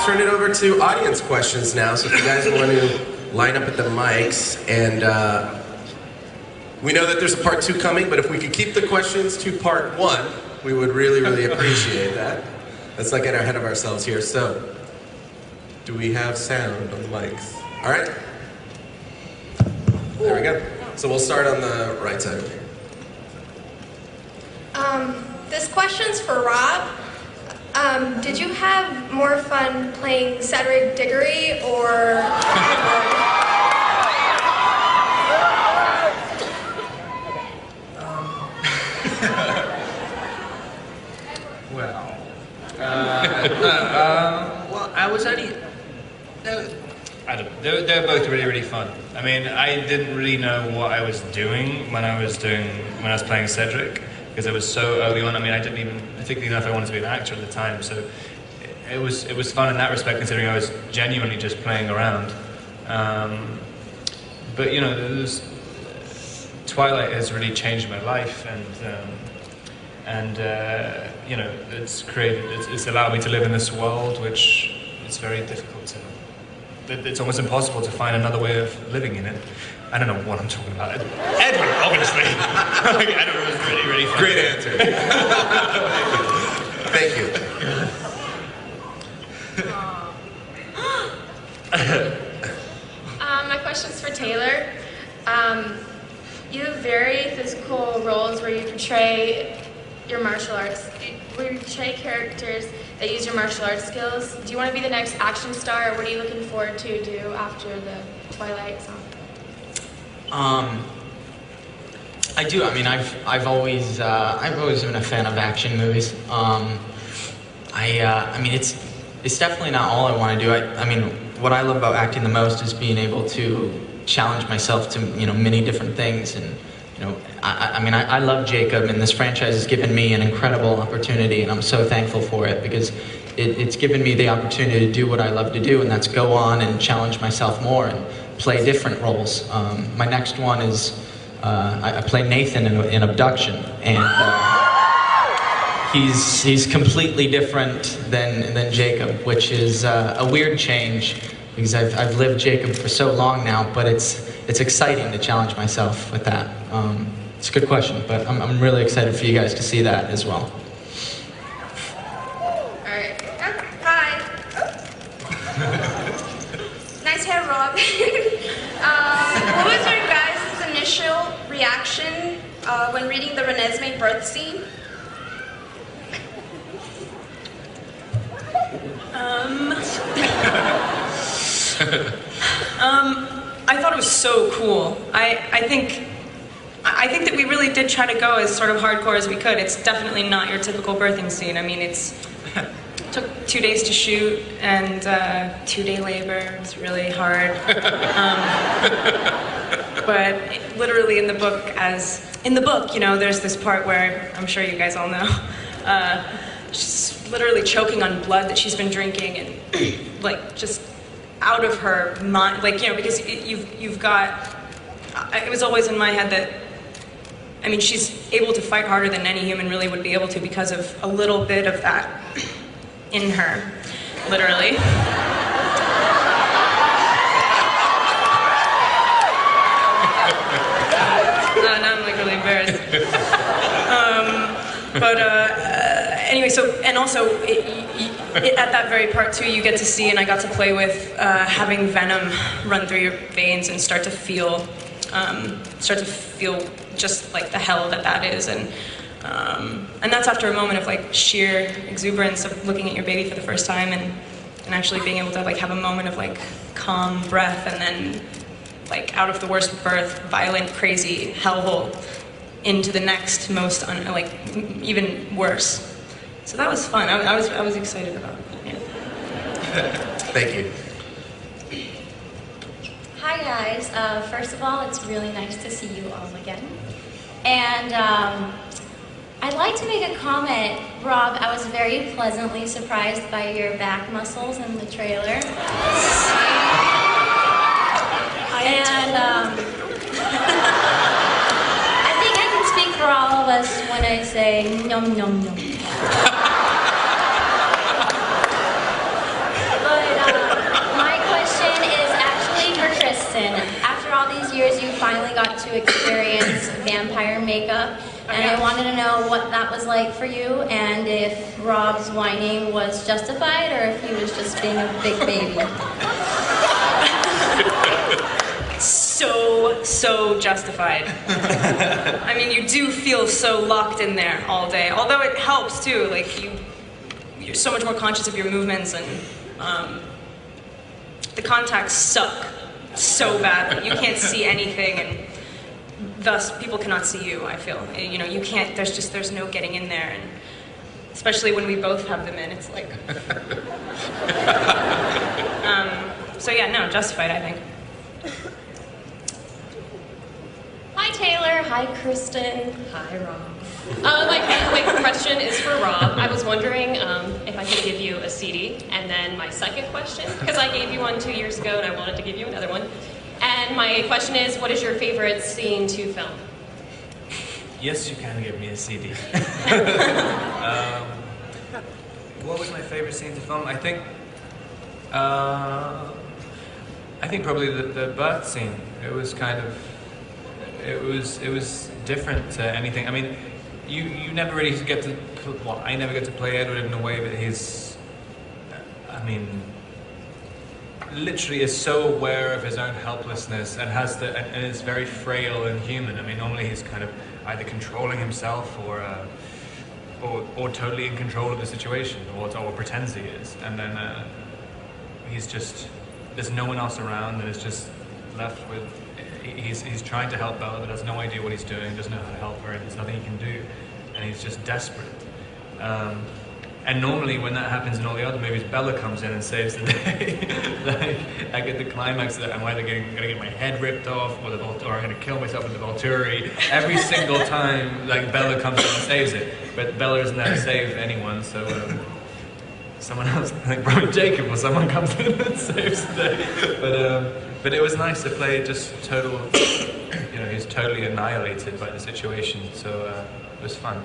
turn it over to audience questions now. So if you guys want to line up at the mics, and we know that there's a part 2 coming, but if we could keep the questions to part 1, we would really, really appreciate that. Let's not get ahead of ourselves here. So, do we have sound on the mics? All right. There we go. So we'll start on the right side over here. This question's for Rob. Did you have more fun playing Cedric Diggory or well, I was only... I don't know. They're both really, really fun. I mean, I didn't really know what I was doing when I was playing Cedric, because it was so early on. I mean, I didn't even particularly know if I wanted to be an actor at the time, so it was fun in that respect, considering I was genuinely just playing around. But you know, Twilight has really changed my life, and you know, it's allowed me to live in this world, which it's very difficult to. It's almost impossible to find another way of living in it. I don't know what I'm talking about. Edward, obviously. Edward was really, really fun. Great answer. Thank you. My question's for Taylor. You have very physical roles where you portray your martial arts, where you portray characters that use your martial arts skills. Do you want to be the next action star, or what are you looking forward to do after the Twilight song? I do. I mean, I've always been a fan of action movies. I mean, it's definitely not all I want to do. I mean, what I love about acting the most is being able to challenge myself to, you know, many different things. And you know, I mean, I love Jacob, and this franchise has given me an incredible opportunity, and I'm so thankful for it, because it's given me the opportunity to do what I love to do, and that's go on and challenge myself more and play different roles. My next one is I play Nathan in Abduction, and he's completely different than Jacob, which is a weird change, because I've lived Jacob for so long now, but it's exciting to challenge myself with that. It's a good question, but I'm really excited for you guys to see that as well. All right. Hi. Nice hair, Rob. What was your guys' initial reaction when reading the Renesmee birth scene? I thought it was so cool. I think that we really did try to go as sort of hardcore as we could. It's definitely not your typical birthing scene. I mean, it took 2 days to shoot, and 2-day labor. It's really hard. But literally in the book, you know, there's this part where, I'm sure you guys all know, she's literally choking on blood that she's been drinking, and like just out of her mind, like, you know, because you've got, it was always in my head that, I mean, she's able to fight harder than any human really would be able to, because of a little bit of that in her, literally. Now I'm like really embarrassed. Anyway, so, and also, at that very part too, you get to see, and I got to play with having venom run through your veins and start to feel just like the hell that is, and that's after a moment of like sheer exuberance of looking at your baby for the first time, and actually being able to like have a moment of like calm breath, and then like out of the worst birth, violent, crazy hellhole into the next most like even worse. So that was fun. I was excited about it. Yeah. Thank you. Hi guys. First of all, it's really nice to see you all again. And I'd like to make a comment. Rob, I was very pleasantly surprised by your back muscles in the trailer. And I think I can speak for all of us when I say nom nom nom. But Listen, after all these years, you finally got to experience vampire makeup, and I wanted to know what that was like for you, and if Rob's whining was justified, or if he was just being a big baby. So justified. I mean, you do feel so locked in there all day. Although it helps too, like you're so much more conscious of your movements, and the contacts suck so badly. You can't see anything, and thus people cannot see you. I feel, you know, you can't. There's no getting in there, and especially when we both have them in, it's like. So yeah, no, justified, I think. Hi Taylor, hi Kristen. Hi, Rob. My question is for Rob. I was wondering if I could give you a CD, and then my second question, because I gave you one 2 years ago and I wanted to give you another one. And my question is, what is your favorite scene to film? Yes, you can give me a CD. What was my favorite scene to film? I think probably the birth scene. It was kind of, it was different to anything. I mean, you never really get to, well, I never get to play Edward in a way, but he's, I mean, literally is so aware of his own helplessness and and is very frail and human. I mean, normally he's kind of either controlling himself or totally in control of the situation, or pretends he is, and then he's just, there's no one else around, and is just left with, he's trying to help Bella, but has no idea what he's doing, doesn't know how to help her, and there's nothing he can do, and he's just desperate. And normally when that happens in all the other movies, Bella comes in and saves the day. Like, I get the climax that I'm either going to get my head ripped off, or I'm going to kill myself with the Volturi. Every single time, like, Bella comes in and saves it. But Bella isn't there to save anyone, so someone else, like probably Jacob or someone, comes in and saves the day. But it was nice to play just total, you know, he's totally annihilated by the situation, so it was fun.